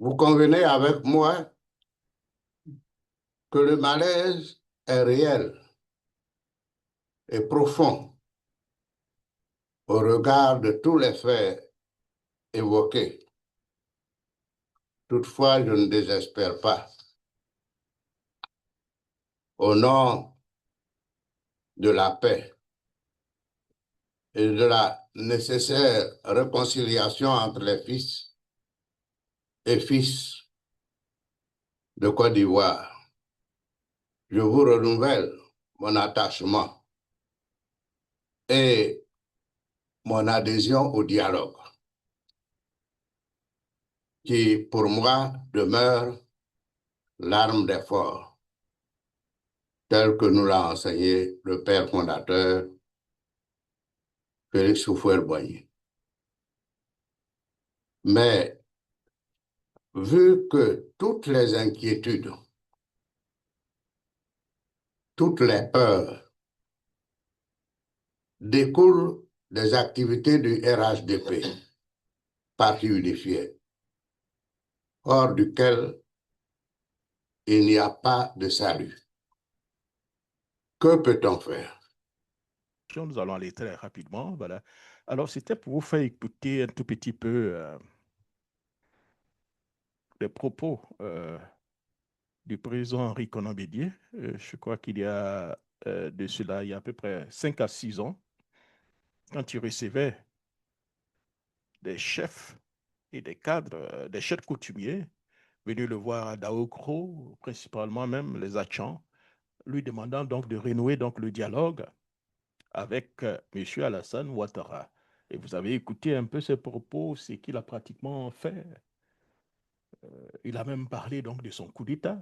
Vous convenez avec moi que le malaise est réel et profond au regard de tous les faits évoqués. Toutefois, je ne désespère pas. Au nom de la paix et de la nécessaire réconciliation entre les fils et fils de Côte d'Ivoire, je vous renouvelle mon attachement et mon adhésion au dialogue, qui pour moi demeure l'arme des forts, tel que nous l'a enseigné le père fondateur Félix Houphouët-Boigny. Mais vu que toutes les inquiétudes, toutes les peurs découlent des activités du RHDP, Parti unifié, hors duquel il n'y a pas de salut. Que peut-on faire? Nous allons aller très rapidement. Voilà. Alors, c'était pour vous faire écouter un tout petit peu les propos du président Henri Konan Bédié. Je crois qu'il y a de cela, il y a à peu près 5 à 6 ans, quand il recevait des chefs et des cadres, des chefs coutumiers, venus le voir à Daokro, principalement même les Achans, lui demandant donc de renouer donc le dialogue avec M. Alassane Ouattara. Et vous avez écouté un peu ses propos, ce qu'il a pratiquement fait. Il a même parlé donc de son coup d'État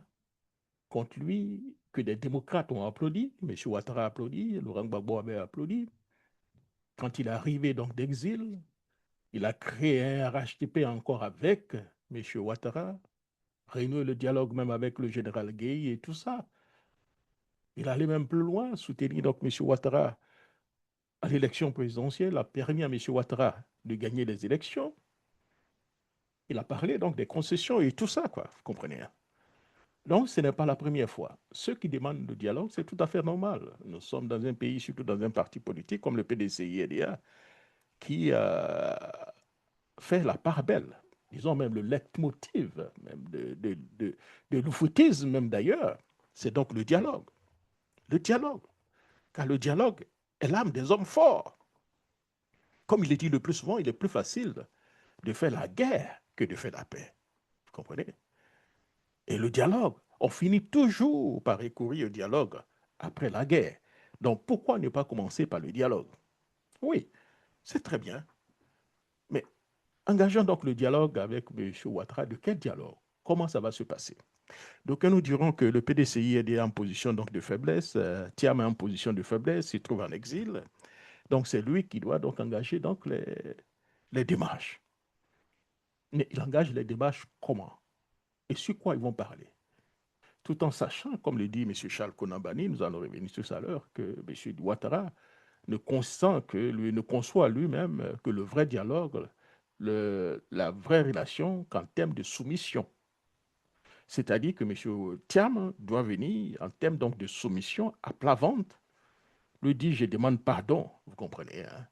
contre lui, que des démocrates ont applaudi. M. Ouattara a applaudi, Laurent Gbagbo avait applaudi. Quand il est arrivé donc d'exil, il a créé un RHTP encore avec M. Ouattara, renoué le dialogue même avec le général Gueye et tout ça. Il allait même plus loin, soutenir donc M. Ouattara à l'élection présidentielle, a permis à M. Ouattara de gagner les élections. Il a parlé donc des concessions et tout ça, quoi, vous comprenez. Donc, ce n'est pas la première fois. Ceux qui demandent le dialogue, c'est tout à fait normal. Nous sommes dans un pays, surtout dans un parti politique comme le PDCI-RDA, qui fait la part belle, disons même le leitmotiv même de l'oufoutisme même d'ailleurs, c'est donc le dialogue. Le dialogue. Car le dialogue est l'âme des hommes forts. Comme il est dit le plus souvent, il est plus facile de faire la guerre que de faire la paix. Vous comprenez? Et le dialogue, on finit toujours par recourir au dialogue après la guerre. Donc pourquoi ne pas commencer par le dialogue? Oui, c'est très bien. Mais engageons donc le dialogue avec M. Ouattara. De quel dialogue? Comment ça va se passer? Donc nous dirons que le PDCI est en position donc de faiblesse, Thiam est en position de faiblesse, il se trouve en exil. Donc c'est lui qui doit donc engager donc les démarches. Mais il engage les démarches comment? Et sur quoi ils vont parler? Tout en sachant, comme le dit M. Charles Konambani, nous allons revenir tout à l'heure, que M. Ouattara ne consent que lui, ne conçoit lui-même que le vrai dialogue, la vraie relation qu'en termes de soumission. C'est-à-dire que M. Thiam doit venir en termes donc de soumission à plat ventre, lui dit je demande pardon, vous comprenez, hein?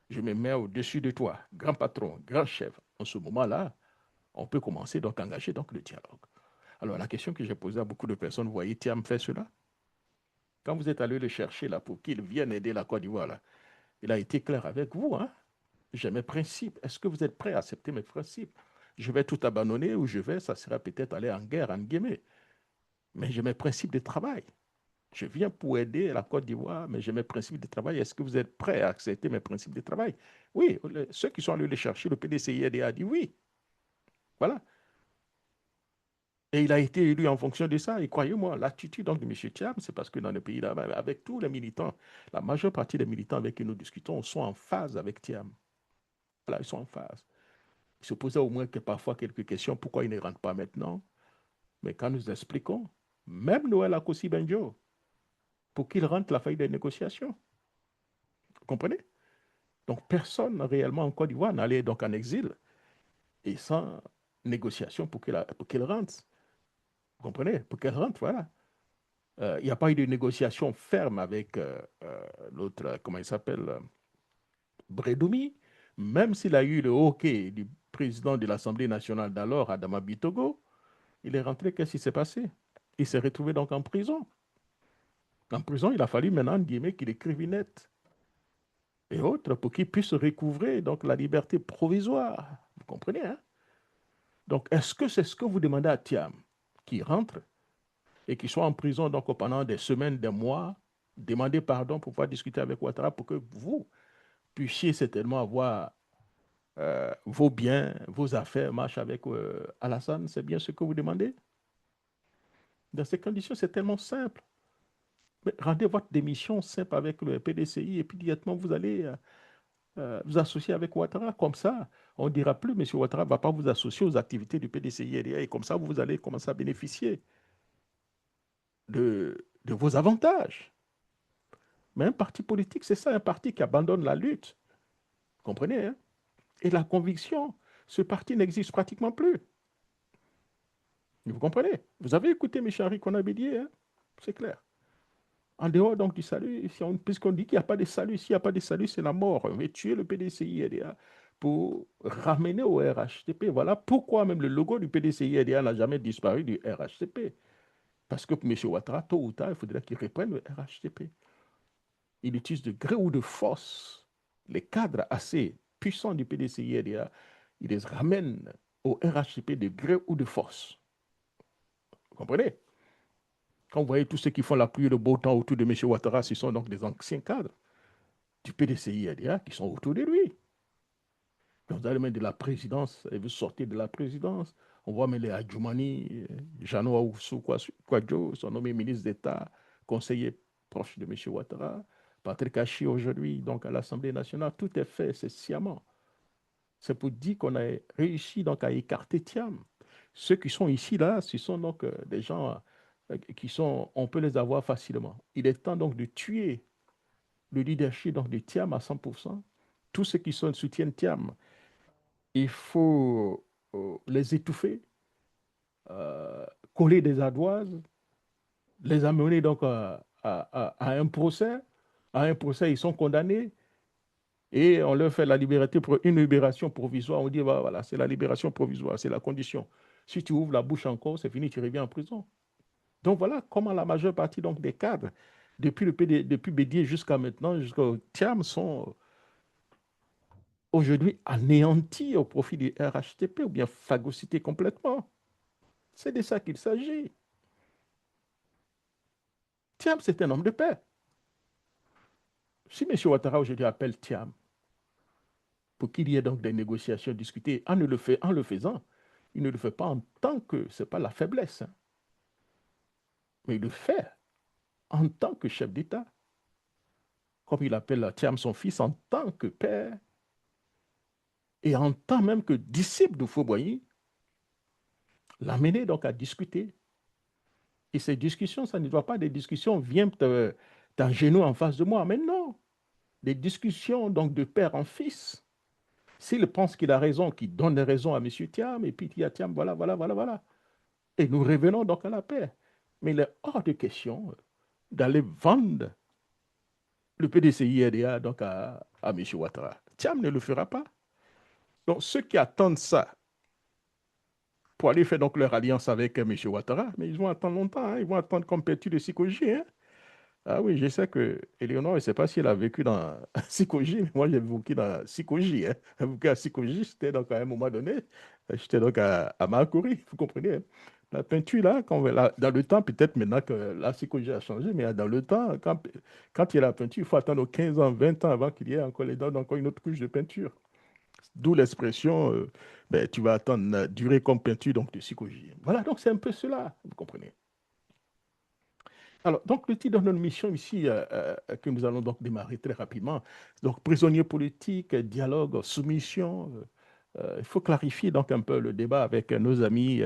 Je me mets au-dessus de toi, grand patron, grand chef. En ce moment-là, on peut commencer donc à engager donc le dialogue. Alors la question que j'ai posée à beaucoup de personnes, vous voyez Thiam fait cela? Quand vous êtes allé le chercher là pour qu'il vienne aider la Côte d'Ivoire, là, il a été clair avec vous, hein? J'ai mes principes. Est-ce que vous êtes prêt à accepter mes principes? Je vais tout abandonner ou je vais, ça sera peut-être aller en guerre, en guillemets. Mais j'ai mes principes de travail. Je viens pour aider la Côte d'Ivoire, mais j'ai mes principes de travail. Est-ce que vous êtes prêt à accepter mes principes de travail? Oui, ceux qui sont allés les chercher, le PDCID a dit oui. Voilà. Et il a été élu en fonction de ça. Et croyez-moi, l'attitude donc de M. Thiam, c'est parce que dans le pays là, avec tous les militants, la majeure partie des militants avec qui nous discutons sont en phase avec Thiam. Voilà, ils sont en phase. Ils se posaient au moins que parfois quelques questions. Pourquoi ils ne rentrent pas maintenant? Mais quand nous expliquons, même Noël Akossi Benjo, pour qu'il rentre la faille des négociations. Vous comprenez? Donc personne réellement en Côte d'Ivoire n'allait donc en exil et sans négociations pour qu'elle rentre. Vous comprenez? Pour qu'elle rentre, voilà. Il n'y a pas eu de négociation ferme avec l'autre, comment il s'appelle, Bredoumi, même s'il a eu le OK du président de l'Assemblée nationale d'alors, Adama Bitogo, il est rentré, qu'est-ce qui s'est passé? Il s'est retrouvé donc en prison. En prison, il a fallu maintenant, guillemets, qu'il écrive une lettre et autres pour qu'il puisse recouvrer donc la liberté provisoire. Vous comprenez, hein? Donc, est-ce que c'est ce que vous demandez à Thiam, qui rentre et qui soit en prison donc pendant des semaines, des mois, demander pardon pour pouvoir discuter avec Ouattara pour que vous puissiez certainement avoir vos biens, vos affaires marchent avec Alassane? C'est bien ce que vous demandez? Dans ces conditions, c'est tellement simple. Mais rendez votre démission simple avec le PDCI et puis directement vous allez vous associer avec Ouattara. Comme ça, on ne dira plus, M. Ouattara ne va pas vous associer aux activités du PDCI et comme ça, vous allez commencer à bénéficier de vos avantages. Mais un parti politique, c'est ça, un parti qui abandonne la lutte. Vous comprenez, hein? Et la conviction, ce parti n'existe pratiquement plus. Vous comprenez? Vous avez écouté M. Henri Konabédié, hein? C'est clair. En dehors donc du salut, puisqu'on dit qu'il n'y a pas de salut, s'il n'y a pas de salut, c'est la mort. On veut tuer le PDCI-RDA pour ramener au RHTP. Voilà pourquoi même le logo du PDCI-RDA n'a jamais disparu du RHTP. Parce que pour M. Ouattara, tôt ou tard, il faudrait qu'il reprenne le RHTP. Il utilise de gré ou de force les cadres assez puissants du PDCI-RDA. Il les ramène au RHTP de gré ou de force. Vous comprenez? Quand vous voyez tous ceux qui font la pluie et le beau temps autour de M. Ouattara, ce sont donc des anciens cadres du PDCI-RDA qui sont autour de lui. Quand vous allez même de la présidence, et vous sortez de la présidence, on voit même les Adjoumani, Jeannot Aoussou Kwadjo, sont nommés ministres d'État, conseillers proches de M. Ouattara, Patrick Hachi aujourd'hui, donc à l'Assemblée nationale, tout est fait, c'est sciemment. C'est pour dire qu'on a réussi donc à écarter Thiam. Ceux qui sont ici, là, ce sont donc des gens qui sont, on peut les avoir facilement. Il est temps donc de tuer le leadership donc, de Thiam à 100%. Tous ceux qui soutiennent Thiam, il faut les étouffer, coller des ardoises, les amener donc à un procès. À un procès, ils sont condamnés et on leur fait une libération provisoire. On dit, voilà, c'est la libération provisoire, c'est la condition. Si tu ouvres la bouche encore, c'est fini, tu reviens en prison. Donc voilà comment la majeure partie donc, des cadres, depuis Bédier jusqu'à maintenant, jusqu'au TIAM, sont aujourd'hui anéantis au profit du RHTP ou bien phagocytés complètement. C'est de ça qu'il s'agit. Thiam, c'est un homme de paix. Si M. Ouattara aujourd'hui appelle Thiam pour qu'il y ait donc des négociations discutées, en le faisant, il ne le fait pas en tant que, ce n'est pas la faiblesse, hein, mais il le fait en tant que chef d'État. Comme il appelle Thiam son fils en tant que père et en tant même que disciple de Fauboyi, l'amener donc à discuter. Et ces discussions, ça ne doit pas être des discussions, viens t'en genou en face de moi, mais non. Des discussions donc de père en fils. S'il pense qu'il a raison, qu'il donne raison à M. Thiam, et puis il dit à Thiam, voilà, voilà, voilà, voilà. Et nous revenons donc à la paix. Mais il est hors de question d'aller vendre le PDCI-RDA donc à M. Ouattara. Thiam ne le fera pas. Donc ceux qui attendent ça pour aller faire donc leur alliance avec M. Ouattara, mais ils vont attendre longtemps, hein, ils vont attendre comme Pétu de Sikoji, hein. Ah oui, je sais que Éléonore, je ne sais pas si elle a vécu dans Sikoji, mais moi j'ai vécu dans Sikoji. Hein. J'ai vécu à Sikoji, j'étais donc à un moment donné, j'étais donc à Makori, vous comprenez. Hein. La peinture là, dans le temps, peut-être maintenant que la Sikoji a changé, mais dans le temps, quand il y a la peinture, il faut attendre 15 ans, 20 ans avant qu'il y ait encore les dents, encore une autre couche de peinture. D'où l'expression, ben, tu vas attendre durer comme peinture donc de Sikoji. Voilà, donc c'est un peu cela, vous comprenez. Alors, donc, le titre de notre mission ici, que nous allons donc démarrer très rapidement, donc prisonniers politiques, dialogue, soumission. Il faut clarifier donc un peu le débat avec nos amis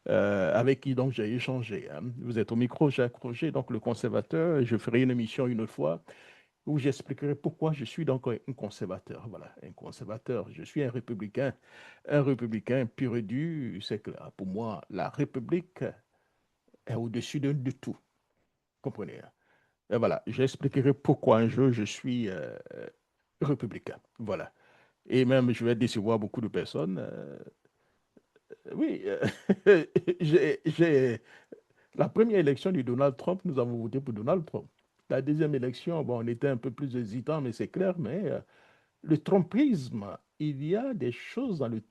avec qui donc j'ai échangé. Hein. Vous êtes au micro, Jacques Roger, donc le conservateur. Je ferai une émission une autre fois où j'expliquerai pourquoi je suis donc un conservateur. Voilà, un conservateur. Je suis un républicain pur et dur. C'est clair. Pour moi, la République est au-dessus de tout. Comprenez? Et voilà, j'expliquerai pourquoi un jour je suis républicain. Voilà. Et même, je vais décevoir beaucoup de personnes. Oui, la première élection du Donald Trump, nous avons voté pour Donald Trump. La deuxième élection, bon, on était un peu plus hésitant, mais c'est clair, mais le trumpisme, il y a des choses dans le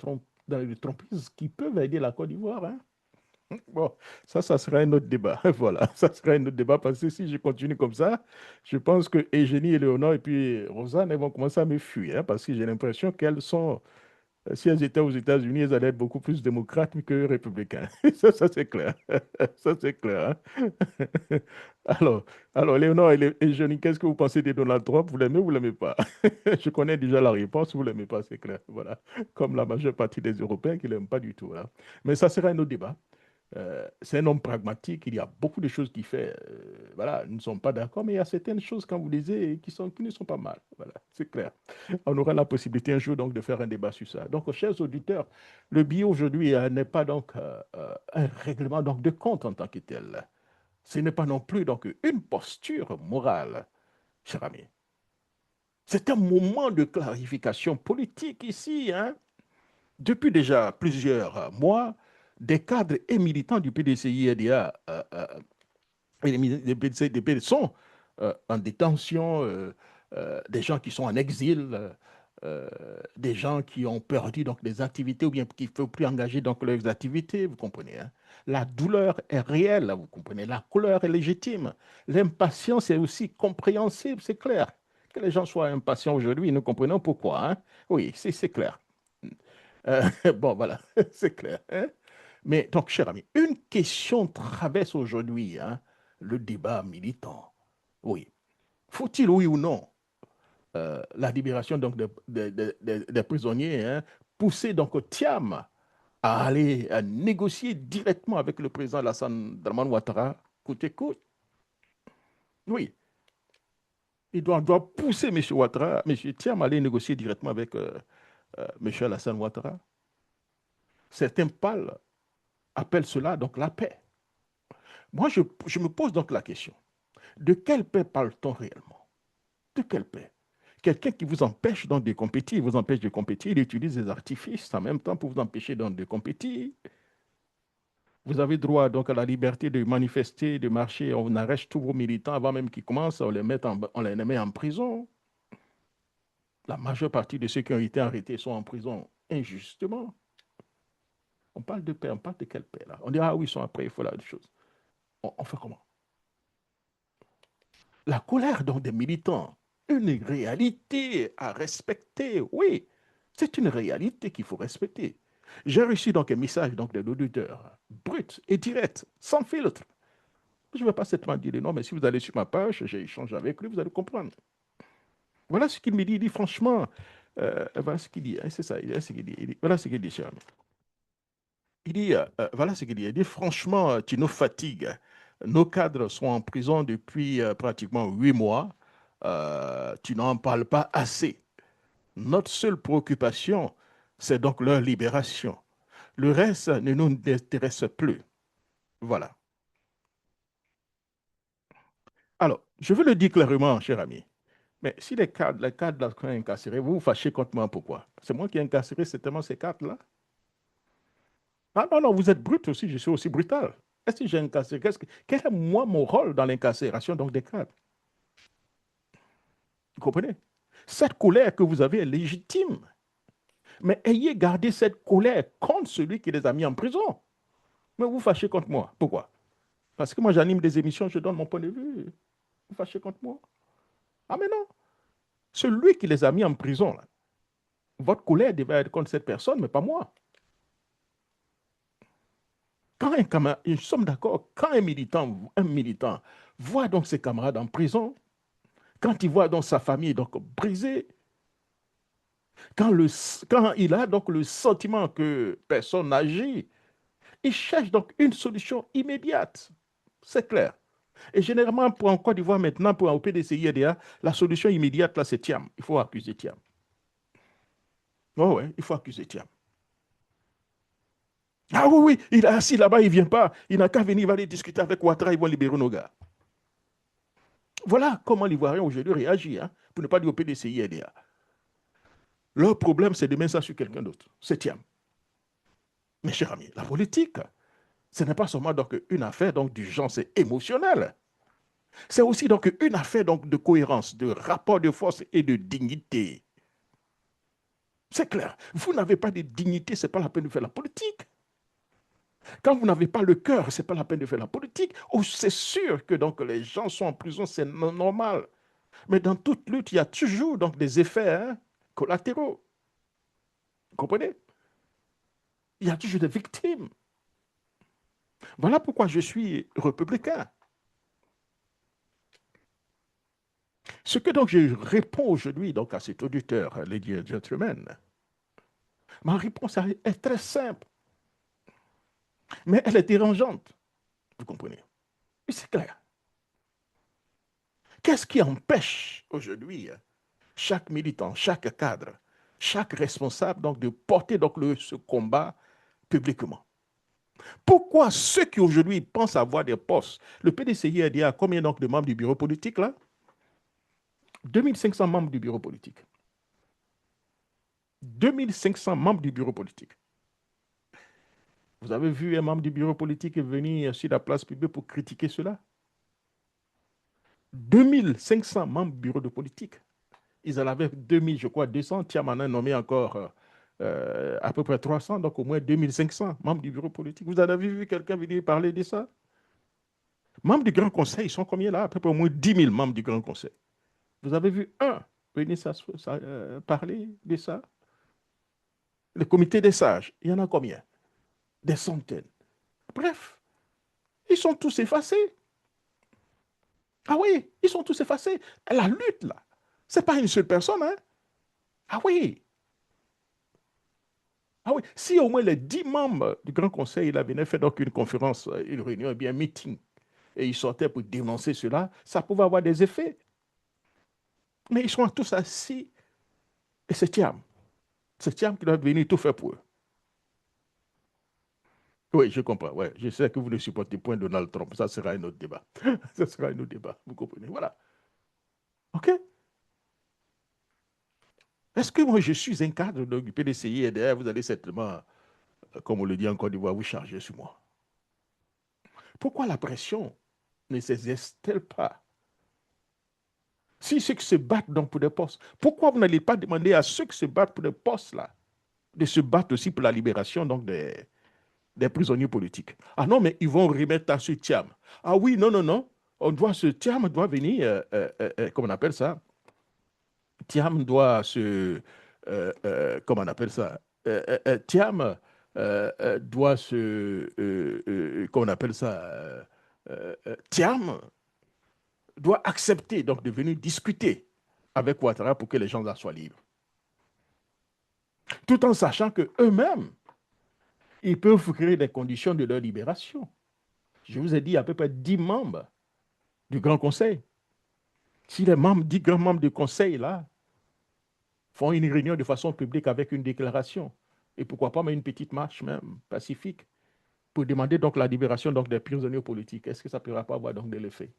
trumpisme qui peuvent aider la Côte d'Ivoire, hein. Bon, ça sera un autre débat. Voilà, ça sera un autre débat parce que si je continue comme ça, je pense que Eugénie, Éléonore et puis Rosanne, elles vont commencer à me fuir, hein, parce que j'ai l'impression qu'elles sont, si elles étaient aux États-Unis, elles allaient être beaucoup plus démocrates que républicaines. Ça c'est clair. Ça, c'est clair, hein. Alors, alors, Léonore et Eugénie, qu'est-ce que vous pensez de Donald Trump? Vous l'aimez ou vous ne l'aimez pas? Je connais déjà la réponse, vous ne l'aimez pas, c'est clair. Voilà. Comme la majeure partie des Européens qui ne l'aiment pas du tout, hein. Mais ça sera un autre débat. C'est un homme pragmatique, il y a beaucoup de choses qu'il fait. Voilà, nous ne sommes pas d'accord, mais il y a certaines choses, quand vous lisez, qui ne sont pas mal. Voilà, c'est clair. On aura la possibilité un jour donc de faire un débat sur ça. Donc, chers auditeurs, le bio aujourd'hui n'est pas donc un règlement donc, de compte en tant que tel. Ce n'est pas non plus donc une posture morale, cher ami. C'est un moment de clarification politique ici, hein. Depuis déjà plusieurs mois, des cadres et militants du PDCI-RDA et les PDC sont en détention, des gens qui sont en exil, des gens qui ont perdu donc des activités ou bien qui ne peuvent plus engager donc leurs activités, vous comprenez, hein. La douleur est réelle, vous comprenez. La colère est légitime. L'impatience est aussi compréhensible, c'est clair. Que les gens soient impatients aujourd'hui, nous comprenons pourquoi, hein. Oui, c'est clair. Bon, voilà, c'est clair, hein. Mais donc, cher ami, une question traverse aujourd'hui, hein, le débat militant. Oui. Faut-il, oui ou non, la libération donc, des prisonniers, hein, pousser donc au TIAM à aller à négocier directement avec le président Alassane Dramane Ouattara, coûte que coûte? Oui. Il doit pousser M. Ouattara, M. Thiam à aller négocier directement avec M. Alassane Ouattara. Certains appellent cela donc la paix. Moi, je me pose donc la question, de quelle paix parle-t-on réellement? De quelle paix? Quelqu'un qui vous empêche donc de compétir, il vous empêche de compétir, il utilise des artifices en même temps pour vous empêcher donc de compétir. Vous avez droit donc à la liberté de manifester, de marcher, on arrête tous vos militants avant même qu'ils commencent, on les met en prison. La majeure partie de ceux qui ont été arrêtés sont en prison injustement. On parle de paix, on parle de quelle paix là? On dit, ah oui, ils sont après, il faut la chose. On fait comment? La colère donc des militants, une réalité à respecter, oui, c'est une réalité qu'il faut respecter. J'ai reçu donc un message donc de l'auditeur, brut et direct, sans filtre. Je ne vais pas simplement dire non, mais si vous allez sur ma page, j'ai échangé avec lui, vous allez comprendre. Voilà ce qu'il me dit. Il dit franchement, voilà ce qu'il dit, hein, c'est ça, voilà ce qu'il dit. Voilà ce qu'il dit, cher ami. Il dit, voilà ce qu'il dit. Il dit, franchement, tu nous fatigues. Nos cadres sont en prison depuis pratiquement 8 mois. Tu n'en parles pas assez. Notre seule préoccupation, c'est donc leur libération. Le reste ne nous intéresse plus. Voilà. Alors, je veux le dire clairement, cher ami. Mais si les cadres sont incarcérés, vous vous fâchez contre moi, pourquoi? C'est moi qui ai incarcéré certainement ces cadres-là. Ah non, non, vous êtes brut aussi, je suis aussi brutal. Est-ce que j'ai incarcéré? Quel est moi mon rôle dans l'incarcération donc des cadres? Vous comprenez? Cette colère que vous avez est légitime. Mais ayez gardé cette colère contre celui qui les a mis en prison. Mais vous fâchez contre moi. Pourquoi? Parce que moi j'anime des émissions, je donne mon point de vue. Vous fâchez contre moi? Ah mais non. Celui qui les a mis en prison, là, votre colère devait être contre cette personne, mais pas moi. Quand un camarade, nous sommes d'accord, quand un militant voit donc ses camarades en prison, quand il voit donc sa famille donc brisée, quand il a donc le sentiment que personne n'agit, il cherche donc une solution immédiate. C'est clair. Et généralement, pour en Côte d'Ivoire maintenant, pour un PDCI-EDA, la solution immédiate, là, c'est Thiam. Il faut accuser Thiam. Oh ouais, il faut accuser Thiam. Ah oui, oui, il est assis là-bas, il ne vient pas. Il n'a qu'à venir, il va aller discuter avec Ouattara, ils vont libérer nos gars. Voilà comment l'Ivoirien aujourd'hui réagit, hein, pour ne pas dire au PDCI-EDA. Leur problème, c'est de mettre ça sur quelqu'un d'autre. C'est Thiam. Mes chers amis, la politique, ce n'est pas seulement donc une affaire d'urgence émotionnelle. C'est aussi donc une affaire donc de cohérence, de rapport de force et de dignité. C'est clair. Vous n'avez pas de dignité, ce n'est pas la peine de faire la politique. Quand vous n'avez pas le cœur, ce n'est pas la peine de faire la politique. Oh, c'est sûr que donc les gens sont en prison, c'est normal. Mais dans toute lutte, il y a toujours donc des effets, hein, collatéraux. Vous comprenez? Il y a toujours des victimes. Voilà pourquoi je suis républicain. Ce que donc je réponds aujourd'hui donc à cet auditeur, ladies and gentlemen, ma réponse est très simple, mais elle est dérangeante. Vous comprenez? Et c'est clair. Qu'est-ce qui empêche aujourd'hui chaque militant, chaque cadre, chaque responsable donc, de porter donc, ce combat publiquement? Pourquoi ceux qui aujourd'hui pensent avoir des postes, le PDCI a dit à combien donc de membres du bureau politique là? 2500 membres du bureau politique. 2500 membres du bureau politique. Vous avez vu un membre du bureau politique venir sur la place publique pour critiquer cela? 2500 membres du bureau de politique. Ils en avaient 2000, je crois, 200. Thiam en a nommé encore à peu près 300, donc au moins 2500 membres du bureau politique. Vous en avez vu quelqu'un venir parler de ça? Membres du Grand Conseil, ils sont combien là? À peu près au moins 10 000 membres du Grand Conseil. Vous avez vu un venir parler de ça? Le comité des sages, il y en a combien? Des centaines. Bref, ils sont tous effacés. Ah oui, ils sont tous effacés. La lutte, là, ce n'est pas une seule personne. Hein? Ah oui. Ah oui. Si au moins les 10 membres du Grand Conseil là, venaient faire donc une conférence, une réunion, bien un meeting, et ils sortaient pour dénoncer cela, ça pouvait avoir des effets. Mais ils sont tous assis. Et c'est Thiam. C'est Thiam qui doit venir tout faire pour eux. Oui, je comprends. Ouais. Je sais que vous ne supportez point Donald Trump. Ça sera un autre débat. Ça sera un autre débat. Vous comprenez? Voilà. OK? Est-ce que moi, je suis un cadre du PDCI et derrière, vous allez certainement, comme on le dit en Côte d'Ivoire, vous charger sur moi? Pourquoi la pression ne s'exerce-t-elle pas? Si ceux qui se battent donc pour des postes, pourquoi vous n'allez pas demander à ceux qui se battent pour des postes là, de se battre aussi pour la libération donc des prisonniers politiques? Ah non, mais ils vont remettre à ce Thiam. Ah oui, non, non, non. Thiam doit venir, comment on appelle ça? Thiam doit se, comment on appelle ça? Thiam doit se, comment on appelle ça? Thiam doit accepter donc de venir discuter avec Ouattara pour que les gens là soient libres. Tout en sachant qu'eux-mêmes, ils peuvent créer des conditions de leur libération. Je vous ai dit à peu près 10 membres du Grand Conseil. Si les membres, 10 grands membres du Conseil là font une réunion de façon publique avec une déclaration, et pourquoi pas même une petite marche même pacifique, pour demander donc la libération donc, des prisonniers politiques, est-ce que ça ne pourra pas avoir donc de l'effet?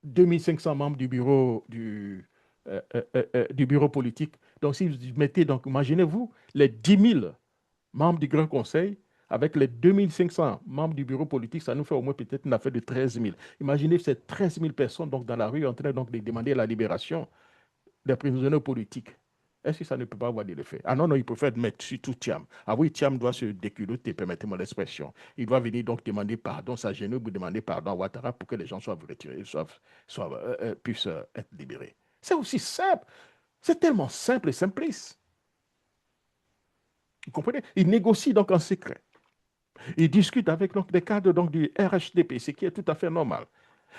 2500 membres du bureau politique. Donc, si vous mettez, donc, imaginez-vous, les 10 000 membres du Grand Conseil, avec les 2500 membres du bureau politique, ça nous fait au moins peut-être une affaire de 13 000. Imaginez ces 13 000 personnes donc, dans la rue en train donc, de demander la libération des prisonniers politiques. Est-ce que ça ne peut pas avoir de l'effet? Ah non, non, il préfère mettre sur tout Thiam. Ah oui, Thiam doit se déculotter, permettez-moi l'expression. Il doit venir donc demander pardon, s'agenouiller pour demander pardon à Ouattara pour que les gens soient retirés, puissent être libérés. C'est aussi simple. C'est tellement simple et simpliste. Vous comprenez? Il négocie donc en secret. Il discute avec donc, des cadres donc, du RHDP, ce qui est tout à fait normal.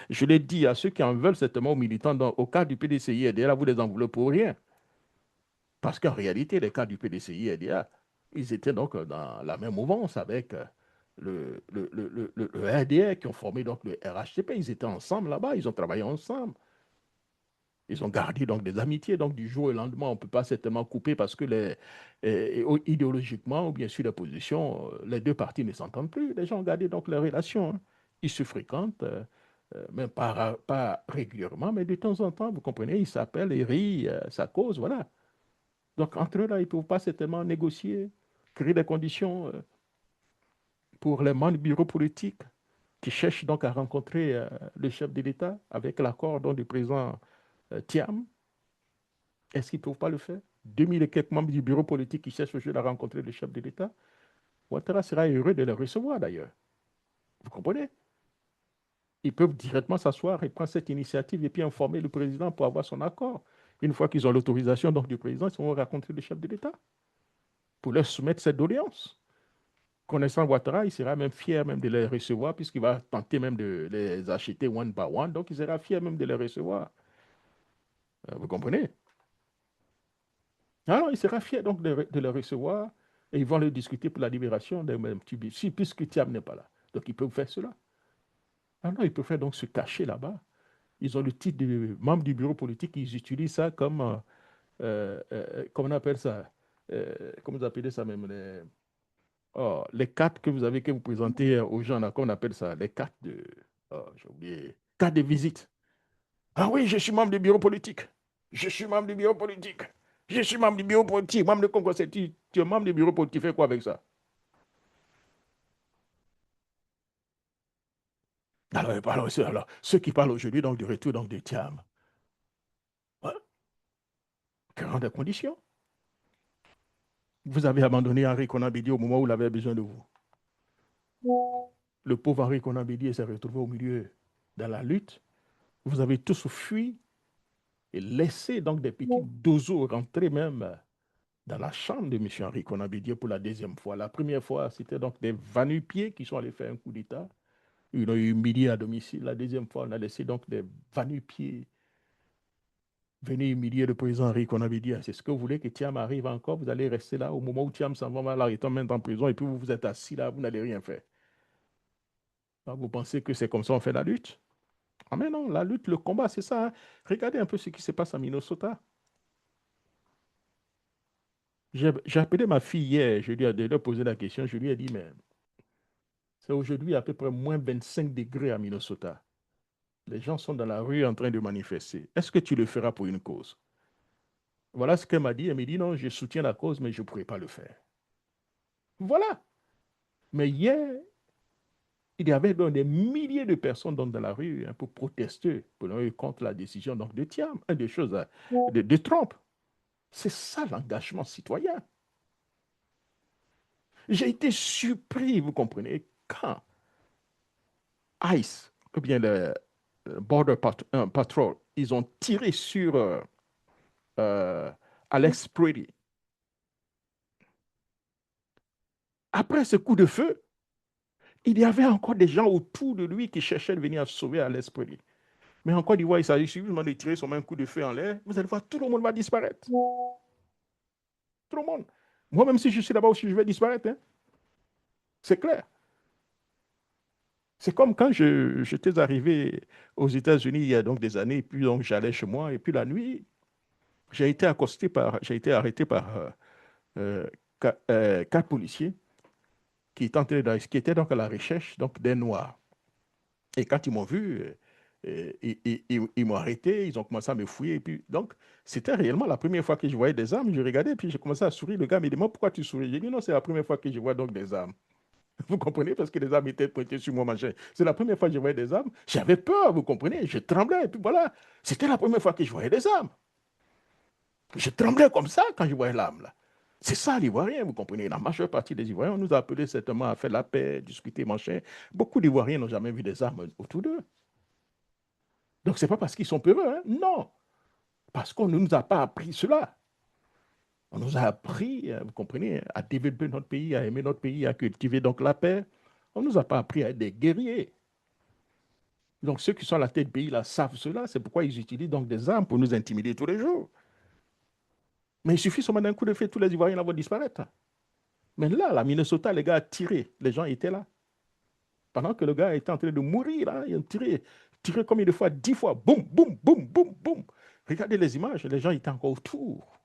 Je l'ai dit à ceux qui en veulent certainement aux militants, au cadre du PDCI, et là, vous les en voulez pour rien. Parce qu'en réalité, les cadres du PDCI, ils étaient donc dans la même mouvance avec le RDR, qui ont formé donc le RHTP. Ils étaient ensemble là-bas, ils ont travaillé ensemble. Ils ont gardé donc des amitiés. Donc, du jour au lendemain, on ne peut pas certainement couper parce que idéologiquement ou bien sûr les positions, les deux parties ne s'entendent plus. Les gens ont gardé donc leurs relations, hein. Ils se fréquentent, même pas régulièrement, mais de temps en temps, vous comprenez, ils s'appellent, ils rient, ça cause, voilà. Donc, entre eux, là, ils ne peuvent pas certainement négocier, créer des conditions pour les membres du bureau politique qui cherchent donc à rencontrer le chef de l'État avec l'accord donc, du président Thiam. Est-ce qu'ils ne peuvent pas le faire? 2000 et quelques membres du bureau politique qui cherchent aujourd'hui à rencontrer le chef de l'État. Ouattara sera heureux de les recevoir d'ailleurs. Vous comprenez? Ils peuvent directement s'asseoir et prendre cette initiative et puis informer le président pour avoir son accord. Une fois qu'ils ont l'autorisation donc, du président, ils vont rencontrer le chef de l'État pour leur soumettre cette doléance. Connaissant Ouattara, il sera même fier même de les recevoir puisqu'il va tenter même de les acheter one by one. Donc, il sera fier même de les recevoir. Vous comprenez? Alors, il sera fier donc de les recevoir et ils vont le discuter pour la libération de Mme Tubi, puisque Thiam n'est pas là. Donc, ils peuvent faire cela. Ah non, ils peuvent faire donc se cacher là-bas. Ils ont le titre de membre du bureau politique, ils utilisent ça comme, comment on appelle ça? Comment vous appelez ça même? Les cartes que vous avez, que vous présentez aux gens, là, comment on appelle ça? Les cartes de, j'ai oublié, cartes de visite. Ah oui, je suis membre du bureau politique. Je suis membre du bureau politique. Je suis membre du bureau politique. Membre de Congrès, tu es membre du bureau politique. Tu fais quoi avec ça? Alors, ceux qui parlent aujourd'hui donc, du retour donc, de Thiam, hein, quelles sont les conditions? Vous avez abandonné Henri Konambidi au moment où il avait besoin de vous. Le pauvre Henri Konambidi s'est retrouvé au milieu dans la lutte. Vous avez tous fui et laissé donc des petits dozos rentrer même dans la chambre de M. Henri Konambidi pour la deuxième fois. La première fois, c'était donc des va-nu-pieds qui sont allés faire un coup d'État. Ils l'ont humilié à domicile. La deuxième fois, on a laissé donc des va-nu-pieds venir humilier le président Henri Konambidi. C'est ce que vous voulez que Thiam arrive encore? Vous allez rester là au moment où Thiam s'en va, là, étant même en prison, et puis vous vous êtes assis là, vous n'allez rien faire. Alors, vous pensez que c'est comme ça qu'on fait la lutte? Ah mais non, la lutte, le combat, c'est ça, hein. Regardez un peu ce qui se passe à Minnesota. J'ai appelé ma fille hier, je lui ai posé la question, je lui ai dit, mais c'est aujourd'hui à peu près moins 25 degrés à Minnesota. Les gens sont dans la rue en train de manifester. Est-ce que tu le feras pour une cause? Voilà ce qu'elle m'a dit. Elle m'a dit, non, je soutiens la cause, mais je ne pourrais pas le faire. Voilà. Mais hier, il y avait donc des milliers de personnes dans la rue, hein, pour protester contre la décision donc, de Thiam, des choses de Trump. C'est ça l'engagement citoyen. J'ai été surpris, vous comprenez, quand ICE, ou bien le Border Patrol, ils ont tiré sur Alex Brady. Après ce coup de feu, il y avait encore des gens autour de lui qui cherchaient de venir sauver Alex Brady. Mais en Côte d'Ivoire, il s'agit simplement de tirer son un coup de feu en l'air. Vous allez voir, tout le monde va disparaître. Tout le monde. Moi, même si je suis là-bas aussi, je vais disparaître. Hein. C'est clair. C'est comme quand j'étais arrivé aux États-Unis il y a donc des années, et puis donc j'allais chez moi, et puis la nuit, j'ai été arrêté par quatre policiers qui étaient donc à la recherche donc, des Noirs. Et quand ils m'ont vu, ils m'ont arrêté, ils ont commencé à me fouiller. Et puis, donc, c'était réellement la première fois que je voyais des armes. Je regardais, et puis j'ai commencé à sourire. Le gars me dit, moi, pourquoi tu souris? J'ai dit, non, c'est la première fois que je vois donc des armes. Vous comprenez? Parce que les armes étaient pointées sur moi, machin. C'est la première fois que je voyais des armes. J'avais peur, vous comprenez? Je tremblais. Et puis voilà, c'était la première fois que je voyais des armes. Je tremblais comme ça quand je voyais l'arme, là. C'est ça l'Ivoirien, vous comprenez? La majeure partie des Ivoiriens, on nous a appelés certainement à faire la paix, discuter, machin. Beaucoup d'Ivoiriens n'ont jamais vu des armes autour d'eux. Donc, ce n'est pas parce qu'ils sont peureux, hein? Non. Parce qu'on ne nous a pas appris cela. On nous a appris, vous comprenez, à développer notre pays, à aimer notre pays, à cultiver donc la paix. On ne nous a pas appris à être des guerriers. Donc, ceux qui sont à la tête du pays là savent cela. C'est pourquoi ils utilisent donc des armes pour nous intimider tous les jours. Mais il suffit seulement d'un coup de feu, tous les Ivoiriens là vont disparaître. Mais là, la Minnesota, les gars a tiré. Les gens étaient là. Pendant que le gars était en train de mourir, là, il a tiré combien de fois? 10 fois. Boum, boum, boum, boum, boum. Regardez les images, les gens étaient encore autour.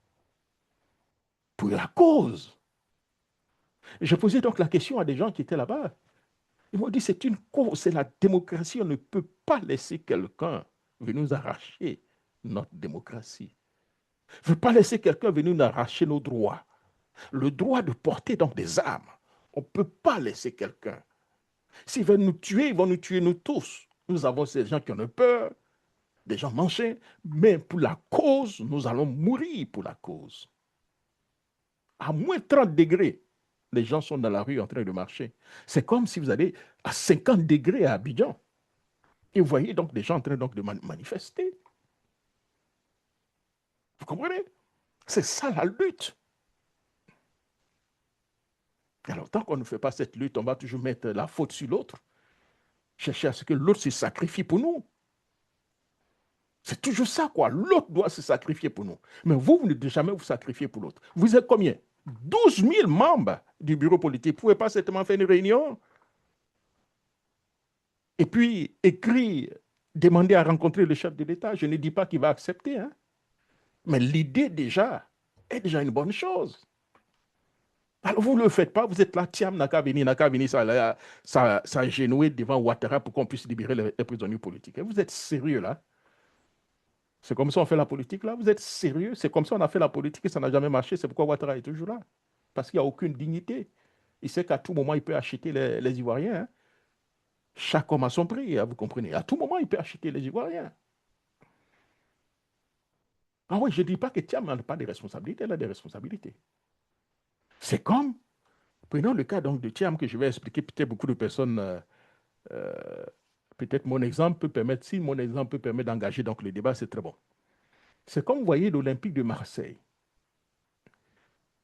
Pour la cause. Je posais donc la question à des gens qui étaient là-bas. Ils m'ont dit, c'est une cause, c'est la démocratie. On ne peut pas laisser quelqu'un venir nous arracher notre démocratie. On ne peut pas laisser quelqu'un venir nous arracher nos droits. Le droit de porter donc des armes. On ne peut pas laisser quelqu'un. S'ils veulent nous tuer, ils vont nous tuer nous tous. Nous avons ces gens qui ont peur, des gens manchés, mais pour la cause, nous allons mourir pour la cause. À moins 30 degrés, les gens sont dans la rue en train de marcher. C'est comme si vous allez à 50 degrés à Abidjan. Et vous voyez donc des gens en train donc de manifester. Vous comprenez? C'est ça la lutte. Alors, tant qu'on ne fait pas cette lutte, on va toujours mettre la faute sur l'autre, chercher à ce que l'autre se sacrifie pour nous. C'est toujours ça, quoi. L'autre doit se sacrifier pour nous. Mais vous, vous ne devez jamais vous sacrifier pour l'autre. Vous êtes combien? 12 000 membres du bureau politique. Vous ne pouvez pas certainement faire une réunion et puis écrire, demander à rencontrer le chef de l'État. Je ne dis pas qu'il va accepter, hein. Mais l'idée déjà est déjà une bonne chose. Alors vous ne le faites pas, vous êtes là, Thiam n'a qu'à venir, ça genouer devant Ouattara pour qu'on puisse libérer les prisonniers politiques. Et vous êtes sérieux là? C'est comme ça on fait la politique là? Vous êtes sérieux? C'est comme ça on a fait la politique et ça n'a jamais marché. C'est pourquoi Ouattara est toujours là. Parce qu'il n'y a aucune dignité. Il sait qu'à tout moment il peut acheter les Ivoiriens, hein. Chaque homme a son prix, hein, vous comprenez. À tout moment il peut acheter les Ivoiriens. Ah oui, je ne dis pas que Thiam n'a pas de responsabilités, elle a des responsabilités. C'est comme, prenons le cas donc de Thiam que je vais expliquer, peut-être beaucoup de personnes, peut-être mon exemple peut permettre, si mon exemple peut permettre d'engager donc le débat, c'est très bon. C'est comme vous voyez l'Olympique de Marseille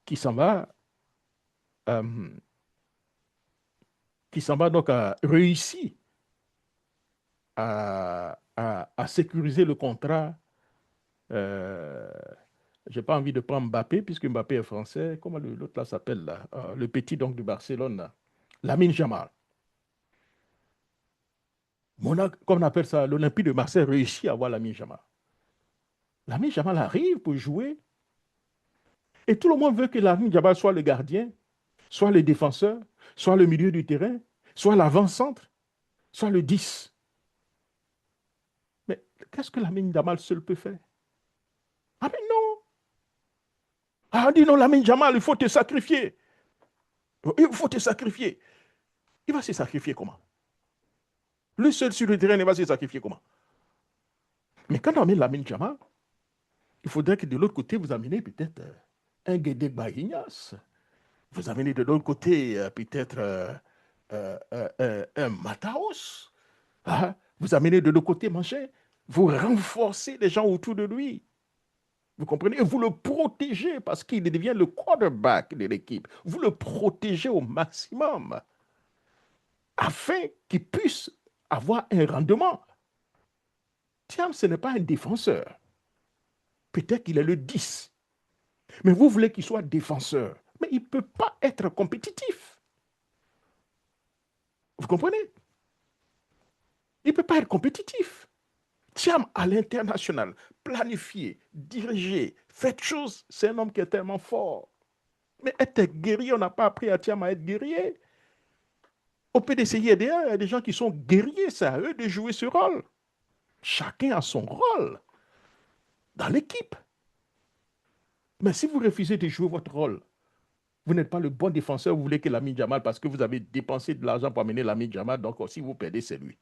qui s'en va, euh, donc à réussir à sécuriser le contrat. Je n'ai pas envie de prendre Mbappé, puisque Mbappé est français. Comment l'autre là s'appelle là? Le petit donc du Barcelone, là. Lamine Yamal. Comme on appelle ça, l'Olympique de Marseille réussit à avoir Lamine Yamal. Lamine Yamal arrive pour jouer. Et tout le monde veut que Lamine Yamal soit le gardien, soit le défenseur, soit le milieu du terrain, soit l'avant-centre, soit le 10. Mais qu'est-ce que Lamine Yamal seul peut faire? Ah mais non! Ah, on dit non, Lamine Yamal, il faut te sacrifier. Il faut te sacrifier. Il va se sacrifier comment? Lui seul sur le terrain, il va se sacrifier comment? Mais quand on met Lamine Yamal, il faudrait que de l'autre côté, vous amenez peut-être un Guédé Bagignas. Vous amenez de l'autre côté peut-être un Mataos. Hein? Vous amenez de l'autre côté Manger. Vous renforcez les gens autour de lui. Vous comprenez? Et vous le protégez parce qu'il devient le quarterback de l'équipe. Vous le protégez au maximum afin qu'il puisse avoir un rendement. Thiam, ce n'est pas un défenseur. Peut-être qu'il est le 10. Mais vous voulez qu'il soit défenseur. Mais il ne peut pas être compétitif. Vous comprenez? Il ne peut pas être compétitif. Thiam, à l'international, planifié, dirigé, fait choses, c'est un homme qui est tellement fort. Mais être guerrier, on n'a pas appris à Thiam à être guerrier. Au PDCIDA, il y a des gens qui sont guerriers, c'est à eux de jouer ce rôle. Chacun a son rôle dans l'équipe. Mais si vous refusez de jouer votre rôle, vous n'êtes pas le bon défenseur, vous voulez que Lamine Yamal, parce que vous avez dépensé de l'argent pour amener Lamine Yamal, donc si vous perdez, c'est lui.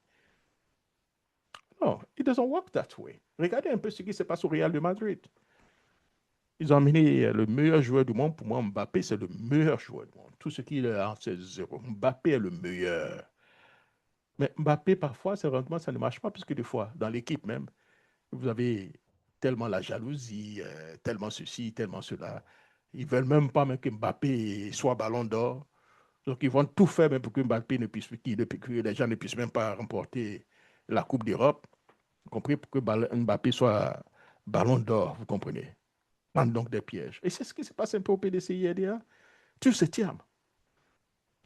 Non, it doesn't work that way. Regardez un peu ce qui se passe au Real de Madrid. Ils ont amené le meilleur joueur du monde. Pour moi, Mbappé, c'est le meilleur joueur du monde. Tout ce qu'il a, c'est zéro. Mbappé est le meilleur. Mais Mbappé, parfois, sérieusement, ça ne marche pas, puisque des fois, dans l'équipe même, vous avez tellement la jalousie, tellement ceci, tellement cela. Ils ne veulent même pas même que Mbappé soit ballon d'or. Donc, ils vont tout faire même pour que Mbappé ne puisse, que les gens ne puissent même pas remporter la Coupe d'Europe. Vous comprenez? Pour que Mbappé soit ballon d'or, vous comprenez? Donc des pièges. Et c'est ce qui se passe un peu au PDCIDA. Tout se tient.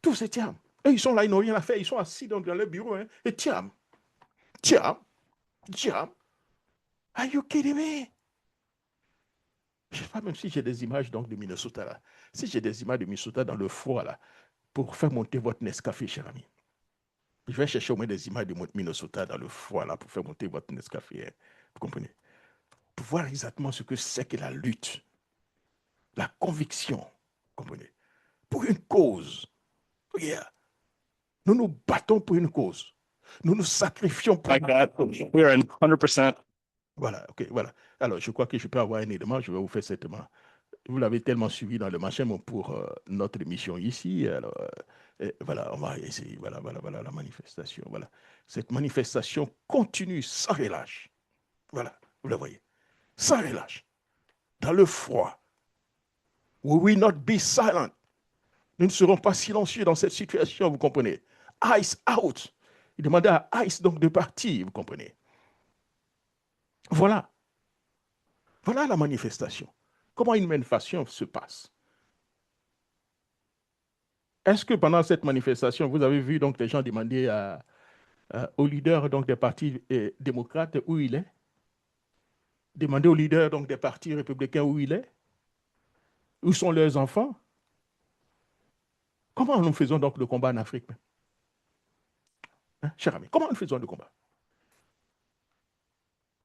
Tout se tient. Et ils sont là, ils n'ont rien à faire, ils sont assis dans leur bureau. Hein, et tiens, are you kidding me? Je ne sais pas même si j'ai des images donc, de Minnesota là. Si j'ai des images de Minnesota dans le froid là, pour faire monter votre Nescafé, cher ami. Je vais chercher au moins des images de Minnesota dans le froid là pour faire monter votre Nescafé. Hein. Vous comprenez? Pour voir exactement ce que c'est que la lutte, la conviction, vous comprenez? Pour une cause. Yeah. Nous nous battons pour une cause. Nous nous sacrifions pour une cause. We are in 100%. Voilà, ok, voilà. Alors, je crois que je peux avoir un élément, je vais vous faire cette main. Vous l'avez tellement suivi dans le machin pour notre émission ici. Alors, voilà, on va essayer. Voilà, la manifestation. Voilà. Cette manifestation continue sans relâche. Voilà, vous la voyez. Sans relâche. Dans le froid. We will not be silent. Nous ne serons pas silencieux dans cette situation, vous comprenez. Ice out. Il demandait à Ice donc de partir, vous comprenez. Voilà. Voilà la manifestation. Comment une manifestation se passe? Est-ce que pendant cette manifestation, vous avez vu donc les gens demander au leader donc, des partis démocrates où il est? Demander au leader donc, des partis républicains où il est? Où sont leurs enfants? Comment nous faisons donc le combat en Afrique? Hein, cher ami, comment nous faisons le combat?